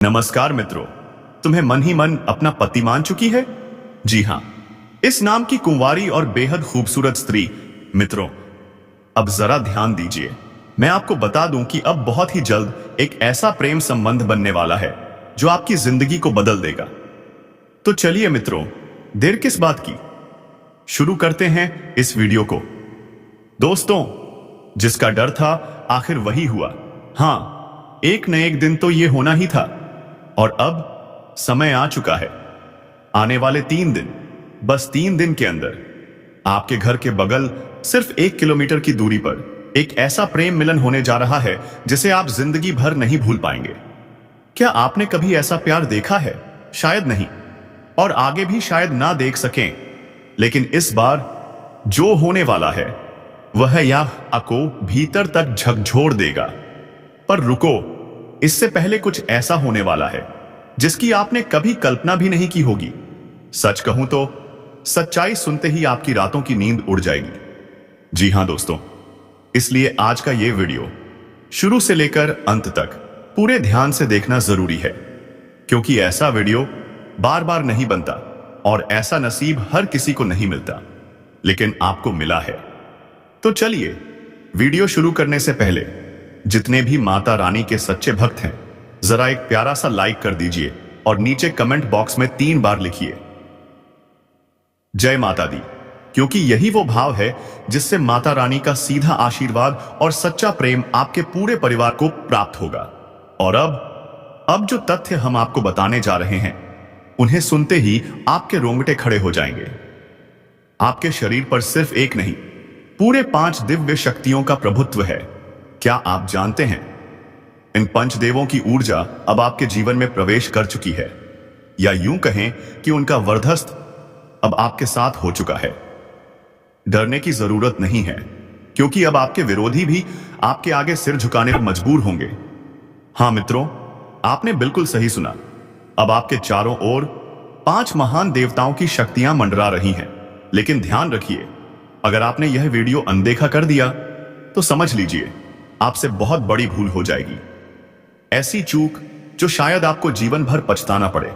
नमस्कार मित्रों, तुम्हें मन ही मन अपना पति मान चुकी है? जी हां, इस नाम की कुंवारी और बेहद खूबसूरत स्त्री। मित्रों, अब जरा ध्यान दीजिए। मैं आपको बता दूं कि अब बहुत ही जल्द एक ऐसा प्रेम संबंध बनने वाला है जो आपकी जिंदगी को बदल देगा। तो चलिए मित्रों, देर किस बात की, शुरू करते हैं इस वीडियो को। दोस्तों, जिसका डर था आखिर वही हुआ। हां, एक न एक दिन तो ये होना ही था और अब समय आ चुका है। आने वाले 3 दिन, बस 3 दिन के अंदर आपके घर के बगल सिर्फ 1 किलोमीटर की दूरी पर एक ऐसा प्रेम मिलन होने जा रहा है जिसे आप जिंदगी भर नहीं भूल पाएंगे। क्या आपने कभी ऐसा प्यार देखा है? शायद नहीं, और आगे भी शायद ना देख सकें। लेकिन इस बार जो होने वाला है वह यह आपको भीतर तक झकझोर देगा। पर रुको, इससे पहले कुछ ऐसा होने वाला है जिसकी आपने कभी कल्पना भी नहीं की होगी। सच कहूं तो सच्चाई सुनते ही आपकी रातों की नींद उड़ जाएगी। जी हां दोस्तों, इसलिए आज का यह वीडियो शुरू से लेकर अंत तक पूरे ध्यान से देखना जरूरी है, क्योंकि ऐसा वीडियो बार बार नहीं बनता और ऐसा नसीब हर किसी को नहीं मिलता, लेकिन आपको मिला है। तो चलिए, वीडियो शुरू करने से पहले जितने भी माता रानी के सच्चे भक्त हैं, जरा एक प्यारा सा लाइक कर दीजिए और नीचे कमेंट बॉक्स में 3 बार लिखिए जय माता दी, क्योंकि यही वो भाव है जिससे माता रानी का सीधा आशीर्वाद और सच्चा प्रेम आपके पूरे परिवार को प्राप्त होगा। और अब जो तथ्य हम आपको बताने जा रहे हैं, उन्हें सुनते ही आपके रोंगटे खड़े हो जाएंगे। आपके शरीर पर सिर्फ एक नहीं, पूरे 5 दिव्य शक्तियों का प्रभुत्व है। क्या आप जानते हैं, इन पंचदेवों की ऊर्जा अब आपके जीवन में प्रवेश कर चुकी है, या यूं कहें कि उनका वरदहस्त अब आपके साथ हो चुका है। डरने की जरूरत नहीं है, क्योंकि अब आपके विरोधी भी आपके आगे सिर झुकाने पर मजबूर होंगे। हां मित्रों, आपने बिल्कुल सही सुना। अब आपके चारों ओर 5 महान देवताओं की शक्तियां मंडरा रही हैं। लेकिन ध्यान रखिए, अगर आपने यह वीडियो अनदेखा कर दिया तो समझ लीजिए आपसे बहुत बड़ी भूल हो जाएगी। ऐसी चूक जो शायद आपको जीवन भर पछताना पड़े,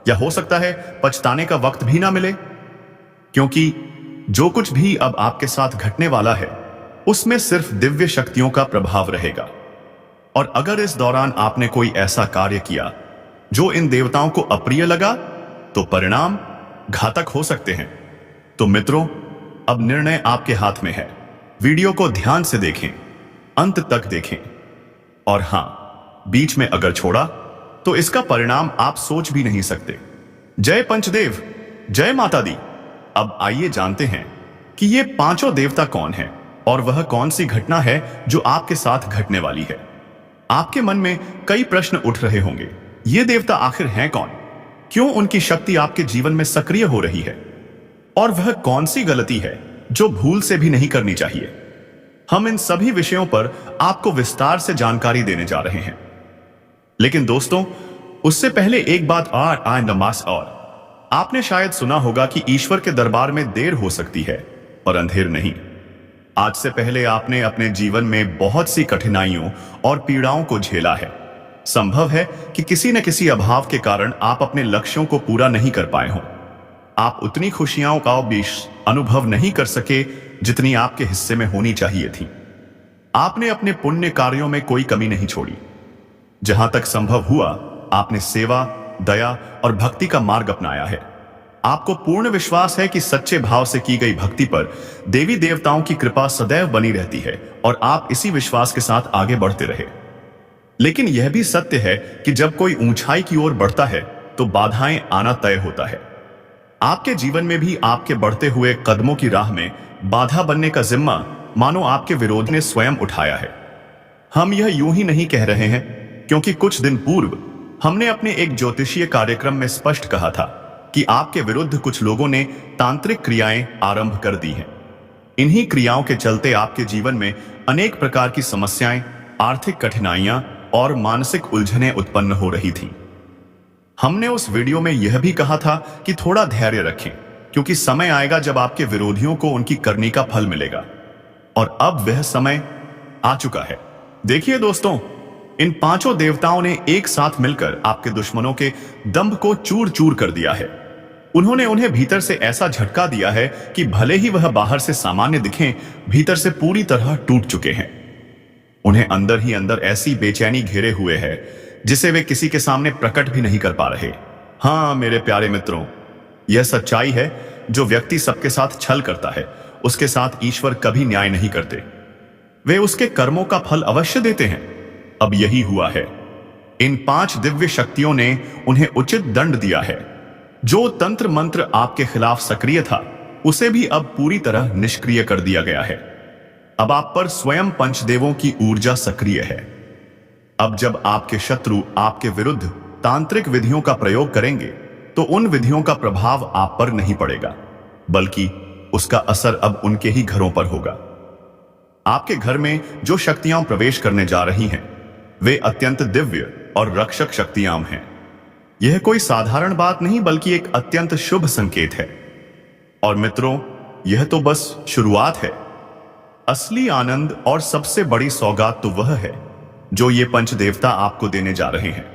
या हो सकता है पछताने का वक्त भी ना मिले, क्योंकि जो कुछ भी अब आपके साथ घटने वाला है उसमें सिर्फ दिव्य शक्तियों का प्रभाव रहेगा। और अगर इस दौरान आपने कोई ऐसा कार्य किया जो इन देवताओं को अप्रिय लगा, तो परिणाम घातक हो सकते हैं। तो मित्रों, अब निर्णय आपके हाथ में है। वीडियो को ध्यान से देखें, अंत तक देखें, और हां, बीच में अगर छोड़ा तो इसका परिणाम आप सोच भी नहीं सकते। जय पंचदेव, जय माता दी। अब आइए जानते हैं कि ये 5 देवता कौन हैं और वह कौन सी घटना है जो आपके साथ घटने वाली है। आपके मन में कई प्रश्न उठ रहे होंगे। ये देवता आखिर हैं कौन? क्यों उनकी शक्ति आपके जीवन में सक्रिय हो रही है? और वह कौन सी गलती है जो भूल से भी नहीं करनी चाहिए? हम इन सभी विषयों पर आपको विस्तार से जानकारी देने जा रहे हैं। लेकिन दोस्तों, उससे पहले एक बात और आपने शायद सुना होगा कि ईश्वर के दरबार में देर हो सकती है, पर अंधेर नहीं। आज से पहले आपने अपने जीवन में बहुत सी कठिनाइयों और पीड़ाओं को झेला है। संभव है कि किसी न किसी अभाव के कारण आप अपने लक्ष्यों को पूरा नहीं कर पाए हों। आप उतनी खुशियों का भी अनुभव नहीं कर सके जितनी आपके हिस्से में होनी चाहिए थी। आपने अपने पुण्य कार्यों में कोई कमी नहीं छोड़ी। जहां तक संभव हुआ, आपने सेवा, दया और भक्ति का मार्ग अपनाया है। आपको पूर्ण विश्वास है कि सच्चे भाव से की गई भक्ति पर देवी देवताओं की कृपा सदैव बनी रहती है, और आप इसी विश्वास के साथ आगे बढ़ते रहे। लेकिन यह भी सत्य है कि जब कोई ऊंचाई की ओर बढ़ता है तो बाधाएं आना तय होता है। आपके जीवन में भी आपके बढ़ते हुए कदमों की राह में बाधा बनने का जिम्मा मानो आपके विरोधी ने स्वयं उठाया है। हम यह यूं ही नहीं कह रहे हैं, क्योंकि कुछ दिन पूर्व हमने अपने एक ज्योतिषीय कार्यक्रम में स्पष्ट कहा था कि आपके विरुद्ध कुछ लोगों ने तांत्रिक क्रियाएं आरंभ कर दी हैं। इन्हीं क्रियाओं के चलते आपके जीवन में अनेक प्रकार की समस्याएं, आर्थिक कठिनाइयां और मानसिक उलझनें उत्पन्न हो रही थीं। हमने उस वीडियो में यह भी कहा था कि थोड़ा धैर्य रखें, क्योंकि समय आएगा जब आपके विरोधियों को उनकी करनी का फल मिलेगा। और अब वह समय आ चुका है। देखिए दोस्तों, इन पांचों देवताओं ने एक साथ मिलकर आपके दुश्मनों के दंभ को चूर चूर कर दिया है। उन्होंने उन्हें भीतर से ऐसा झटका दिया है कि भले ही वह बाहर से सामान्य दिखें, भीतर से पूरी तरह टूट चुके हैं। उन्हें अंदर ही अंदर ऐसी बेचैनी घेरे हुए है जिसे वे किसी के सामने प्रकट भी नहीं कर पा रहे। हाँ मेरे प्यारे मित्रों, यह सच्चाई है। जो व्यक्ति सबके साथ छल करता है, उसके साथ ईश्वर कभी न्याय नहीं करते। वे उसके कर्मों का फल अवश्य देते हैं। अब यही हुआ है। इन 5 दिव्य शक्तियों ने उन्हें उचित दंड दिया है। जो तंत्र मंत्र आपके खिलाफ सक्रिय था, उसे भी अब पूरी तरह निष्क्रिय कर दिया गया है। अब आप पर स्वयं पंचदेवों की ऊर्जा सक्रिय है। अब जब आपके शत्रु आपके विरुद्ध तांत्रिक विधियों का प्रयोग करेंगे, तो उन विधियों का प्रभाव आप पर नहीं पड़ेगा, बल्कि उसका असर अब उनके ही घरों पर होगा। आपके घर में जो शक्तियां प्रवेश करने जा रही हैं, वे अत्यंत दिव्य और रक्षक शक्तियां हैं। यह कोई साधारण बात नहीं, बल्कि एक अत्यंत शुभ संकेत है। और मित्रों, यह तो बस शुरुआत है। असली आनंद और सबसे बड़ी सौगात तो वह है जो ये पंचदेवता आपको देने जा रहे हैं।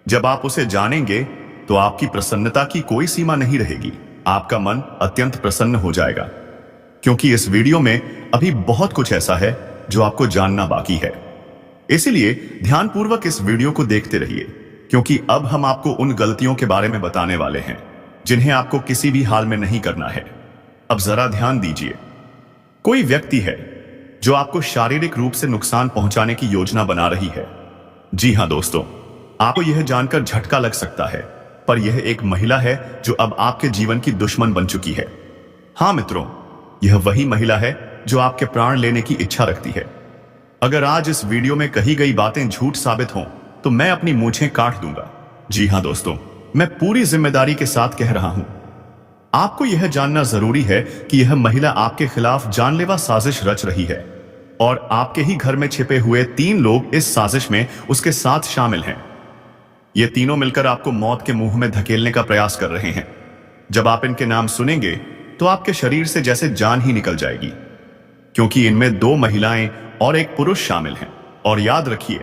जब आप उसे जानेंगे तो आपकी प्रसन्नता की कोई सीमा नहीं रहेगी। आपका मन अत्यंत प्रसन्न हो जाएगा, क्योंकि इस वीडियो में अभी बहुत कुछ ऐसा है जो आपको जानना बाकी है। इसलिए ध्यानपूर्वक इस वीडियो को देखते रहिए, क्योंकि अब हम आपको उन गलतियों के बारे में बताने वाले हैं जिन्हें आपको किसी भी हाल में नहीं करना है। अब जरा ध्यान दीजिए। कोई व्यक्ति है जो आपको शारीरिक रूप से नुकसान पहुंचाने की योजना बना रही है। जी हां दोस्तों, आपको यह जानकर झटका लग सकता है, पर यह एक महिला है जो अब आपके जीवन की दुश्मन बन चुकी है। हां मित्रों, यह वही महिला है जो आपके प्राण लेने की इच्छा रखती है। अगर आज इस वीडियो में कही गई बातें झूठ साबित हों, तो मैं अपनी मूंछें काट दूंगा। जी हां दोस्तों, मैं पूरी जिम्मेदारी के साथ कह रहा हूं। आपको यह जानना जरूरी है कि यह महिला आपके खिलाफ जानलेवा साजिश रच रही है, और आपके ही घर में छिपे हुए 3 लोग इस साजिश में उसके साथ शामिल हैं। ये तीनों मिलकर आपको मौत के मुंह में धकेलने का प्रयास कर रहे हैं। जब आप इनके नाम सुनेंगे तो आपके शरीर से जैसे जान ही निकल जाएगी, क्योंकि इनमें 2 महिलाएं और 1 पुरुष शामिल हैं। और याद रखिए,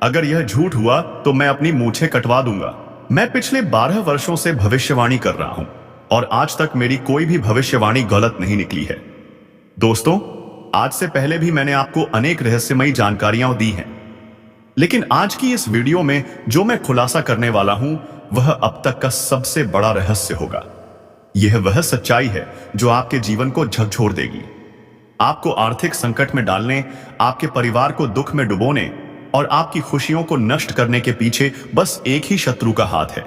अगर यह झूठ हुआ तो मैं अपनी मूंछें कटवा दूंगा। मैं पिछले 12 वर्षों से भविष्यवाणी कर रहा हूं, और आज तक मेरी कोई भी भविष्यवाणी गलत नहीं निकली है। दोस्तों, आज से पहले भी मैंने आपको अनेक रहस्यमयी जानकारियां दी हैं, लेकिन आज की इस वीडियो में जो मैं खुलासा करने वाला हूं, वह अब तक का सबसे बड़ा रहस्य होगा। यह वह सच्चाई है जो आपके जीवन को झकझोर देगी, आपको आर्थिक संकट में डालने, आपके परिवार को दुख में डुबोने और आपकी खुशियों को नष्ट करने के पीछे बस एक ही शत्रु का हाथ है।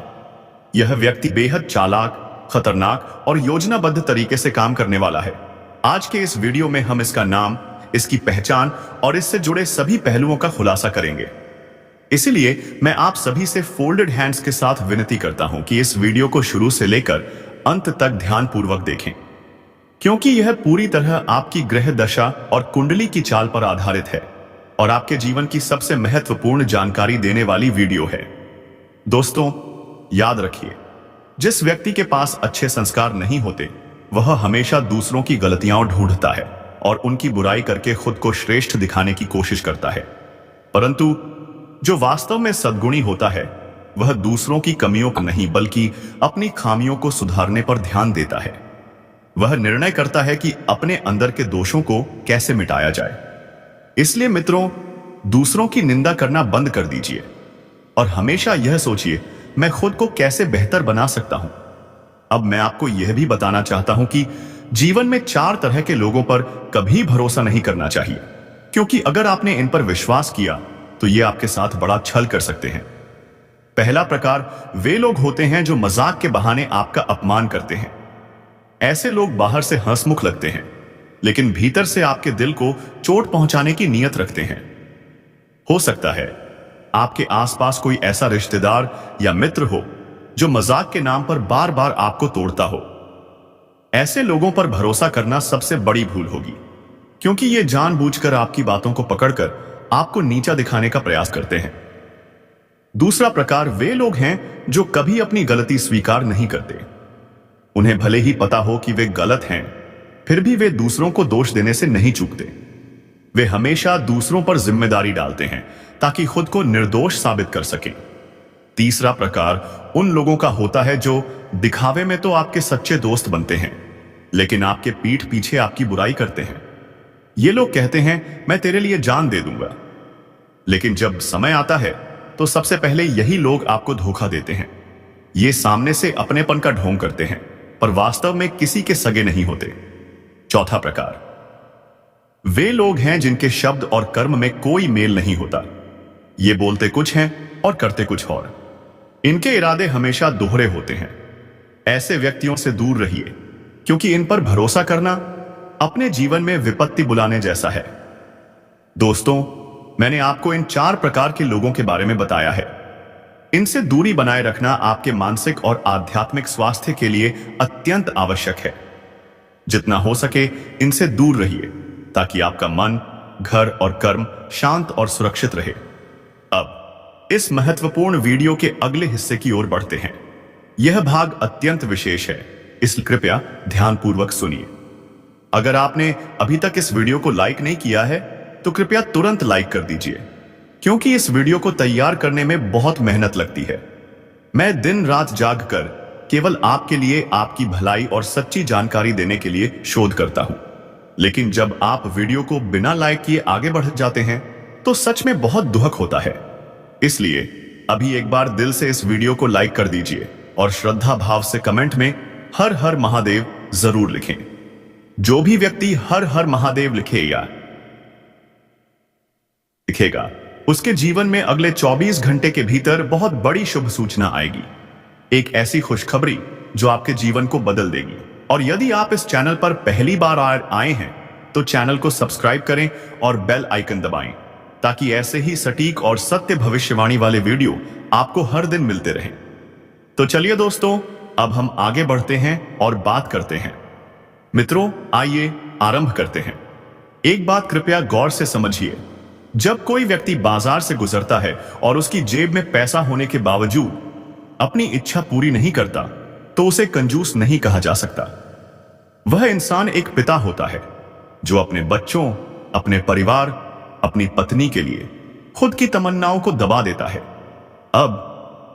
यह व्यक्ति बेहद चालाक, खतरनाक और योजनाबद्ध तरीके से काम करने वाला है। आज के इस वीडियो में हम इसका नाम, इसकी पहचान और इससे जुड़े सभी पहलुओं का खुलासा करेंगे। इसलिए मैं आप सभी से फोल्डेड हैंड्स के साथ विनती करता हूं कि इस वीडियो को शुरू से लेकर अंत तक ध्यानपूर्वक देखें, क्योंकि यह पूरी तरह आपकी ग्रह दशा और कुंडली की चाल पर आधारित है और आपके जीवन की सबसे महत्वपूर्ण जानकारी देने वाली वीडियो है। दोस्तों, याद रखिए, जिस व्यक्ति के पास अच्छे संस्कार नहीं होते, वह हमेशा दूसरों की गलतियां ढूंढता है और उनकी बुराई करके खुद को श्रेष्ठ दिखाने की कोशिश करता है। परंतु जो वास्तव में सद्गुणी होता है, वह दूसरों की कमियों पर नहीं, बल्कि अपनी खामियों को सुधारने पर ध्यान देता है। वह निर्णय करता है कि अपने अंदर के दोषों को कैसे मिटाया जाए। इसलिए मित्रों, दूसरों की निंदा करना बंद कर दीजिए और हमेशा यह सोचिए, मैं खुद को कैसे बेहतर बना सकता हूं। अब मैं आपको यह भी बताना चाहता हूं कि जीवन में 4 तरह के लोगों पर कभी भरोसा नहीं करना चाहिए, क्योंकि अगर आपने इन पर विश्वास किया तो ये आपके साथ बड़ा छल कर सकते हैं। पहला प्रकार वे लोग होते हैं जो मजाक के बहाने आपका अपमान करते हैं। ऐसे लोग बाहर से हंसमुख लगते हैं, लेकिन भीतर से आपके दिल को चोट पहुंचाने की नीयत रखते हैं। हो सकता है आपके आसपास कोई ऐसा रिश्तेदार या मित्र हो जो मजाक के नाम पर बार बार आपको तोड़ता हो। ऐसे लोगों पर भरोसा करना सबसे बड़ी भूल होगी, क्योंकि ये जानबूझकर आपकी बातों को पकड़कर आपको नीचा दिखाने का प्रयास करते हैं। दूसरा प्रकार वे लोग हैं जो कभी अपनी गलती स्वीकार नहीं करते। उन्हें भले ही पता हो कि वे गलत हैं, फिर भी वे दूसरों को दोष देने से नहीं चूकते। वे हमेशा दूसरों पर जिम्मेदारी डालते हैं, ताकि खुद को निर्दोष साबित कर सकें। तीसरा प्रकार उन लोगों का होता है जो दिखावे में तो आपके सच्चे दोस्त बनते हैं, लेकिन आपके पीठ पीछे आपकी बुराई करते हैं। ये लोग कहते हैं मैं तेरे लिए जान दे दूंगा, लेकिन जब समय आता है तो सबसे पहले यही लोग आपको धोखा देते हैं। ये सामने से अपनेपन का ढोंग करते हैं, पर वास्तव में किसी के सगे नहीं होते। चौथा प्रकार वे लोग हैं जिनके शब्द और कर्म में कोई मेल नहीं होता। ये बोलते कुछ हैं और करते कुछ और। इनके इरादे हमेशा दोहरे होते हैं। ऐसे व्यक्तियों से दूर रहिए, क्योंकि इन पर भरोसा करना अपने जीवन में विपत्ति बुलाने जैसा है। दोस्तों, मैंने आपको इन 4 प्रकार के लोगों के बारे में बताया है। इनसे दूरी बनाए रखना आपके मानसिक और आध्यात्मिक स्वास्थ्य के लिए अत्यंत आवश्यक है। जितना हो सके इनसे दूर रहिए, ताकि आपका मन, घर और कर्म शांत और सुरक्षित रहे। अब इस महत्वपूर्ण वीडियो के अगले हिस्से की ओर बढ़ते हैं। यह भाग अत्यंत विशेष है, इसलिए कृपया ध्यानपूर्वक सुनिए। अगर आपने अभी तक इस वीडियो को लाइक नहीं किया है तो कृपया तुरंत लाइक कर दीजिए, क्योंकि इस वीडियो को तैयार करने में बहुत मेहनत लगती है। मैं दिन रात जागकर केवल आपके लिए, आपकी भलाई और सच्ची जानकारी देने के लिए शोध करता हूं। लेकिन जब आप वीडियो को बिना लाइक किए आगे बढ़ जाते हैं तो सच में बहुत दुख होता है। इसलिए अभी एक बार दिल से इस वीडियो को लाइक कर दीजिए और श्रद्धा भाव से कमेंट में हर हर महादेव जरूर लिखें। जो भी व्यक्ति हर हर महादेव लिखेगा उसके जीवन में अगले 24 घंटे के भीतर बहुत बड़ी शुभ सूचना आएगी। एक ऐसी खुशखबरी जो आपके जीवन को बदल देगी। और यदि आप इस चैनल पर पहली बार आए हैं तो चैनल को सब्सक्राइब करें और बेल आइकन दबाएं, ताकि ऐसे ही सटीक और सत्य भविष्यवाणी वाले वीडियो आपको हर दिन मिलते रहें। तो चलिए दोस्तों, अब हम आगे बढ़ते हैं और बात करते हैं। मित्रों, आइए आरंभ करते हैं। एक बात कृपया गौर से समझिए। जब कोई व्यक्ति बाजार से गुजरता है और उसकी जेब में पैसा होने के बावजूद अपनी इच्छा पूरी नहीं करता, तो उसे कंजूस नहीं कहा जा सकता। वह इंसान एक पिता होता है जो अपने बच्चों, अपने परिवार, अपनी पत्नी के लिए खुद की तमन्नाओं को दबा देता है। अब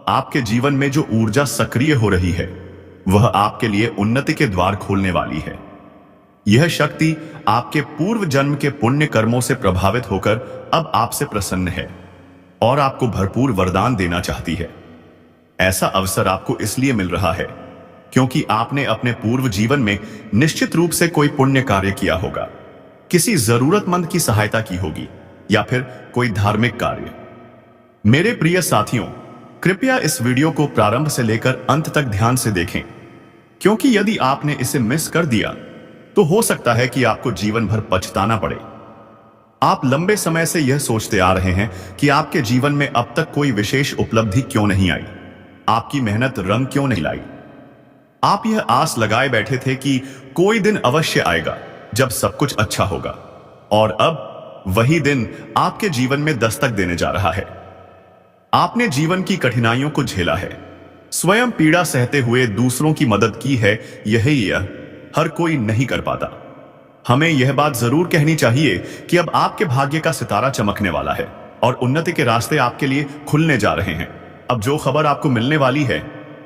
आपके जीवन में जो ऊर्जा सक्रिय हो रही है वह आपके लिए उन्नति के द्वार खोलने वाली है। यह शक्ति आपके पूर्व जन्म के पुण्य कर्मों से प्रभावित होकर अब आपसे प्रसन्न है और आपको भरपूर वरदान देना चाहती है। ऐसा अवसर आपको इसलिए मिल रहा है क्योंकि आपने अपने पूर्व जीवन में निश्चित रूप से कोई पुण्य कार्य किया होगा, किसी जरूरतमंद की सहायता की होगी या फिर कोई धार्मिक कार्य। मेरे प्रिय साथियों, कृपया इस वीडियो को प्रारंभ से लेकर अंत तक ध्यान से देखें, क्योंकि यदि आपने इसे मिस कर दिया तो हो सकता है कि आपको जीवन भर पछताना पड़े। आप लंबे समय से यह सोचते आ रहे हैं कि आपके जीवन में अब तक कोई विशेष उपलब्धि क्यों नहीं आई, आपकी मेहनत रंग क्यों नहीं लाई। आप यह आस लगाए बैठे थे कि कोई दिन अवश्य आएगा जब सब कुछ अच्छा होगा, और अब वही दिन आपके जीवन में दस्तक देने जा रहा है। आपने जीवन की कठिनाइयों को झेला है, स्वयं पीड़ा सहते हुए दूसरों की मदद की है। यह हर कोई नहीं कर पाता। हमें यह बात जरूर कहनी चाहिए कि अब आपके भाग्य का सितारा चमकने वाला है और उन्नति के रास्ते आपके लिए खुलने जा रहे हैं। अब जो खबर आपको मिलने वाली है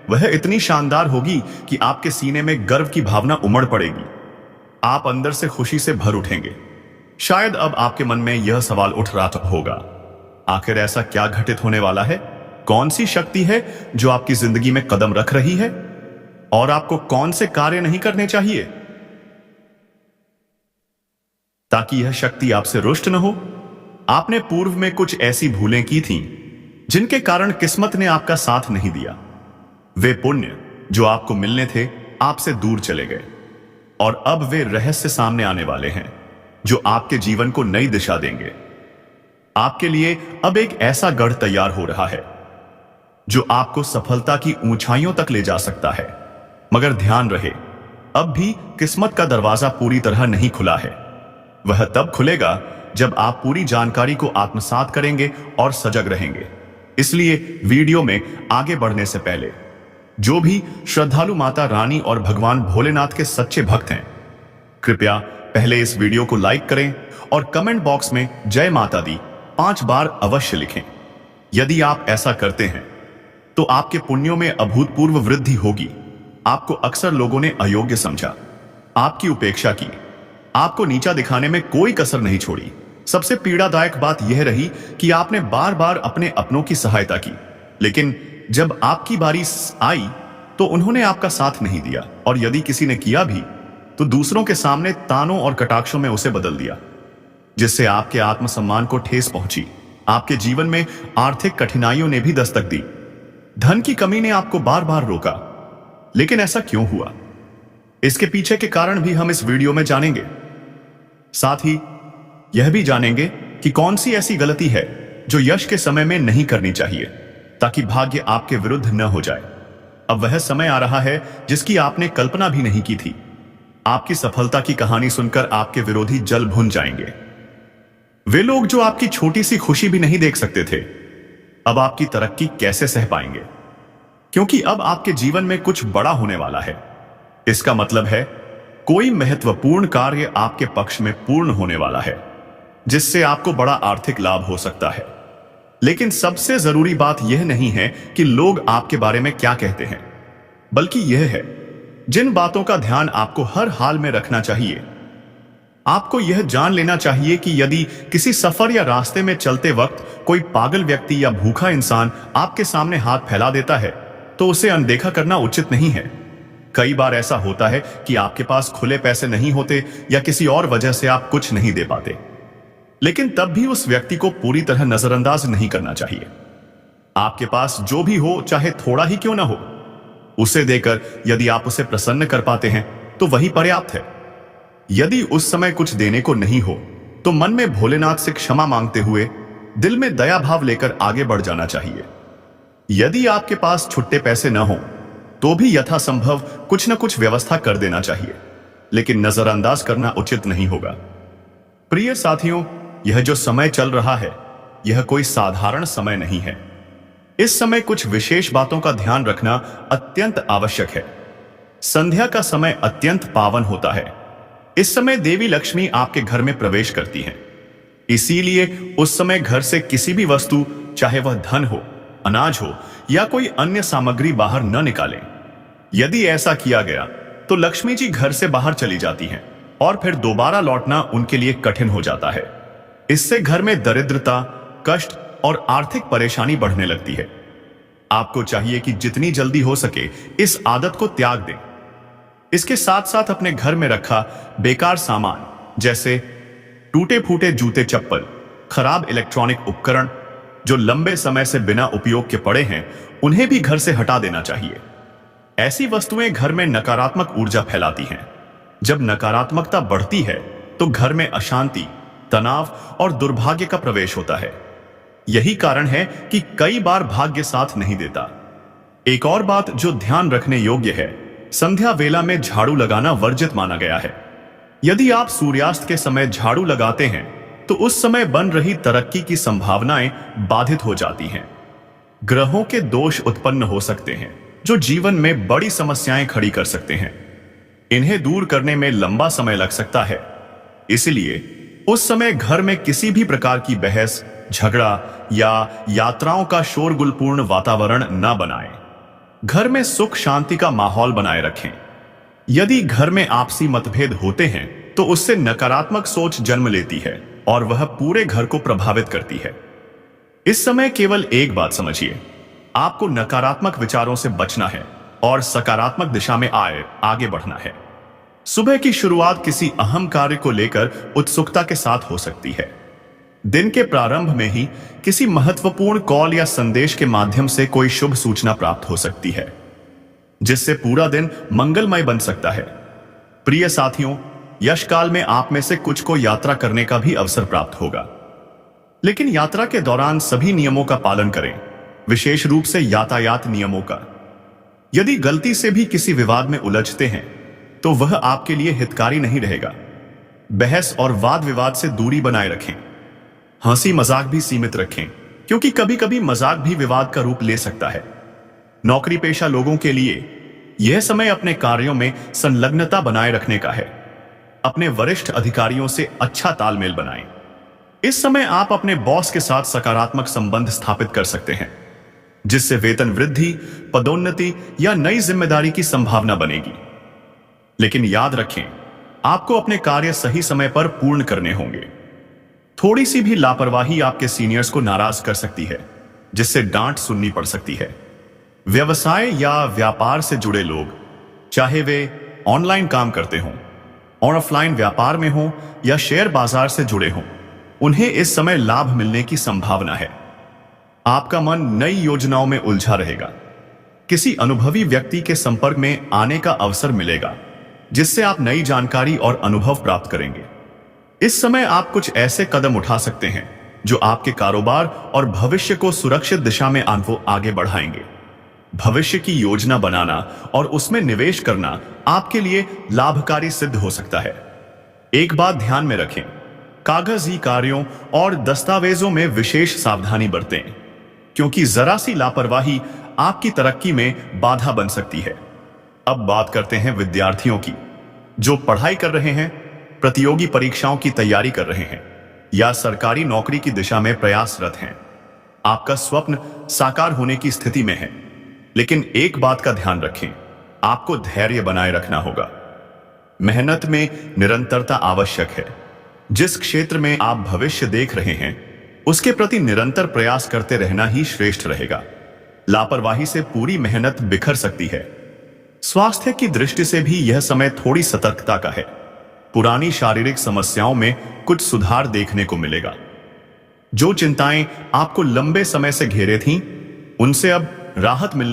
वह इतनी शानदार होगी कि आपके सीने में गर्व की भावना उमड़ पड़ेगी। आप अंदर से खुशी से भर उठेंगे। शायद अब आपके मन में यह सवाल उठ रहा होगा, आखिर ऐसा क्या घटित होने वाला है? कौन सी शक्ति है जो आपकी जिंदगी में कदम रख रही है और आपको कौन से कार्य नहीं करने चाहिए ताकि यह शक्ति आपसे रुष्ट न हो? आपने पूर्व में कुछ ऐसी भूलें की थीं जिनके कारण किस्मत ने आपका साथ नहीं दिया। वे पुण्य जो आपको मिलने थे आपसे दूर चले गए, और अब वे रहस्य सामने आने वाले हैं जो आपके जीवन को नई दिशा देंगे। आपके लिए अब एक ऐसा गढ़ तैयार हो रहा है जो आपको सफलता की ऊंचाइयों तक ले जा सकता है। मगर ध्यान रहे, अब भी किस्मत का दरवाजा पूरी तरह नहीं खुला है। वह तब खुलेगा जब आप पूरी जानकारी को आत्मसात करेंगे और सजग रहेंगे। इसलिए वीडियो में आगे बढ़ने से पहले जो भी श्रद्धालु माता रानी और भगवान भोलेनाथ के सच्चे भक्त हैं, कृपया पहले इस वीडियो को लाइक करें और कमेंट बॉक्स में जय माता दी 5 बार अवश्य लिखें। यदि आप ऐसा करते हैं तो आपके पुण्यों में अभूतपूर्व वृद्धि होगी। आपको अक्सर लोगों ने अयोग्य समझा, आपकी उपेक्षा की, आपको नीचा दिखाने में कोई कसर नहीं छोड़ी। सबसे पीड़ादायक बात यह रही कि आपने बार बार अपने अपनों की सहायता की, लेकिन जब आपकी बारी आई तो उन्होंने आपका साथ नहीं दिया, और यदि किसी ने किया भी तो दूसरों के सामने तानों और कटाक्षों में उसे बदल दिया, जिससे आपके आत्मसम्मान को ठेस पहुंची। आपके जीवन में आर्थिक कठिनाइयों ने भी दस्तक दी। धन की कमी ने आपको बार बार रोका, लेकिन ऐसा क्यों हुआ? इसके पीछे के कारण भी हम इस वीडियो में जानेंगे। साथ ही यह भी जानेंगे कि कौन सी ऐसी गलती है जो यश के समय में नहीं करनी चाहिए, ताकि भाग्य आपके विरुद्ध न हो जाए। अब वह समय आ रहा है जिसकी आपने कल्पना भी नहीं की थी। आपकी सफलता की कहानी सुनकर आपके विरोधी जल भुन जाएंगे। वे लोग जो आपकी छोटी सी खुशी भी नहीं देख सकते थे, अब आपकी तरक्की कैसे सह पाएंगे? क्योंकि अब आपके जीवन में कुछ बड़ा होने वाला है। इसका मतलब है कोई महत्वपूर्ण कार्य आपके पक्ष में पूर्ण होने वाला है, जिससे आपको बड़ा आर्थिक लाभ हो सकता है। लेकिन सबसे जरूरी बात यह नहीं है कि लोग आपके बारे में क्या कहते हैं, बल्कि यह है जिन बातों का ध्यान आपको हर हाल में रखना चाहिए। आपको यह जान लेना चाहिए कि यदि किसी सफर या रास्ते में चलते वक्त कोई पागल व्यक्ति या भूखा इंसान आपके सामने हाथ फैला देता है तो उसे अनदेखा करना उचित नहीं है। कई बार ऐसा होता है कि आपके पास खुले पैसे नहीं होते या किसी और वजह से आप कुछ नहीं दे पाते, लेकिन तब भी उस व्यक्ति को पूरी तरह नजरअंदाज नहीं करना चाहिए। आपके पास जो भी हो, चाहे थोड़ा ही क्यों ना हो, उसे देकर यदि आप उसे प्रसन्न कर पाते हैं तो वही पर्याप्त है। यदि उस समय कुछ देने को नहीं हो तो मन में भोलेनाथ से क्षमा मांगते हुए दिल में दया भाव लेकर आगे बढ़ जाना चाहिए। यदि आपके पास छुट्टे पैसे न हो तो भी यथासंभव कुछ न कुछ व्यवस्था कर देना चाहिए, लेकिन नजरअंदाज करना उचित नहीं होगा। प्रिय साथियों, यह जो समय चल रहा है यह कोई साधारण समय नहीं है। इस समय कुछ विशेष बातों का ध्यान रखना अत्यंत आवश्यक है। संध्या का समय अत्यंत पावन होता है। इस समय देवी लक्ष्मी आपके घर में प्रवेश करती हैं। इसीलिए उस समय घर से किसी भी वस्तु, चाहे वह धन हो, अनाज हो या कोई अन्य सामग्री बाहर न निकालें। यदि ऐसा किया गया तो लक्ष्मी जी घर से बाहर चली जाती हैं और फिर दोबारा लौटना उनके लिए कठिन हो जाता है। इससे घर में दरिद्रता, कष्ट और आर्थिक परेशानी बढ़ने लगती है। आपको चाहिए कि जितनी जल्दी हो सके इस आदत को त्याग दें। इसके साथ साथ अपने घर में रखा बेकार सामान, जैसे टूटे फूटे जूते चप्पल, खराब इलेक्ट्रॉनिक उपकरण जो लंबे समय से बिना उपयोग के पड़े हैं, उन्हें भी घर से हटा देना चाहिए। ऐसी वस्तुएं घर में नकारात्मक ऊर्जा फैलाती हैं। जब नकारात्मकता बढ़ती है तो घर में अशांति, तनाव और दुर्भाग्य का प्रवेश होता है। यही कारण है कि कई बार भाग्य साथ नहीं देता। एक और बात जो ध्यान रखने योग्य है, संध्या वेला में झाड़ू लगाना वर्जित माना गया है। यदि आप सूर्यास्त के समय झाड़ू लगाते हैं तो उस समय बन रही तरक्की की संभावनाएं बाधित हो जाती हैं। ग्रहों के दोष उत्पन्न हो सकते हैं जो जीवन में बड़ी समस्याएं खड़ी कर सकते हैं। इन्हें दूर करने में लंबा समय लग सकता है। इसलिए उस समय घर में किसी भी प्रकार की बहस, झगड़ा या यात्राओं का शोरगुलपूर्ण वातावरण न बनाएं। घर में सुख शांति का माहौल बनाए रखें। यदि घर में आपसी मतभेद होते हैं तो उससे नकारात्मक सोच जन्म लेती है और वह पूरे घर को प्रभावित करती है। इस समय केवल एक बात समझिए, आपको नकारात्मक विचारों से बचना है और सकारात्मक दिशा में आगे बढ़ना है। सुबह की शुरुआत किसी अहम कार्य को लेकर उत्सुकता के साथ हो सकती है। दिन के प्रारंभ में ही किसी महत्वपूर्ण कॉल या संदेश के माध्यम से कोई शुभ सूचना प्राप्त हो सकती है, जिससे पूरा दिन मंगलमय बन सकता है। प्रिय साथियों, यश काल में आप में से कुछ को यात्रा करने का भी अवसर प्राप्त होगा, लेकिन यात्रा के दौरान सभी नियमों का पालन करें, विशेष रूप से यातायात नियमों का। यदि गलती से भी किसी विवाद में उलझते हैं तो वह आपके लिए हितकारी नहीं रहेगा। बहस और वाद विवाद से दूरी बनाए रखें। हंसी मजाक भी सीमित रखें, क्योंकि कभी कभी मजाक भी विवाद का रूप ले सकता है। नौकरी पेशा लोगों के लिए यह समय अपने कार्यों में संलग्नता बनाए रखने का है। अपने वरिष्ठ अधिकारियों से अच्छा तालमेल बनाएं। इस समय आप अपने बॉस के साथ सकारात्मक संबंध स्थापित कर सकते हैं, जिससे वेतन वृद्धि, पदोन्नति या नई जिम्मेदारी की संभावना बनेगी। लेकिन याद रखें, आपको अपने कार्य सही समय पर पूर्ण करने होंगे। थोड़ी सी भी लापरवाही आपके सीनियर्स को नाराज कर सकती है, जिससे डांट सुननी पड़ सकती है। व्यवसाय या व्यापार से जुड़े लोग, चाहे वे ऑनलाइन काम करते हों और ऑफलाइन व्यापार में हों या शेयर बाजार से जुड़े हों, उन्हें इस समय लाभ मिलने की संभावना है। आपका मन नई योजनाओं में उलझा रहेगा। किसी अनुभवी व्यक्ति के संपर्क में आने का अवसर मिलेगा, जिससे आप नई जानकारी और अनुभव प्राप्त करेंगे। इस समय आप कुछ ऐसे कदम उठा सकते हैं जो आपके कारोबार और भविष्य को सुरक्षित दिशा में आगे बढ़ाएंगे। भविष्य की योजना बनाना और उसमें निवेश करना आपके लिए लाभकारी सिद्ध हो सकता है। एक बात ध्यान में रखें, कागजी कार्यों और दस्तावेजों में विशेष सावधानी बरतें, क्योंकि जरा सी लापरवाही आपकी तरक्की में बाधा बन सकती है। अब बात करते हैं विद्यार्थियों की, जो पढ़ाई कर रहे हैं, प्रतियोगी परीक्षाओं की तैयारी कर रहे हैं या सरकारी नौकरी की दिशा में प्रयासरत हैं। आपका स्वप्न साकार होने की स्थिति में है, लेकिन एक बात का ध्यान रखें, आपको धैर्य बनाए रखना होगा। मेहनत में निरंतरता आवश्यक है। जिस क्षेत्र में आप भविष्य देख रहे हैं, उसके प्रति निरंतर प्रयास करते रहना ही श्रेष्ठ रहेगा। लापरवाही से पूरी मेहनत बिखर सकती है। स्वास्थ्य की दृष्टि से भी यह समय थोड़ी सतर्कता का है। पुरानी शारीरिक समस्याओं में कुछ सुधार देखने को मिलेगा। जो चिंताएं आपको लंबे समय से घेरे थीं, उनसे अब राहत मिलने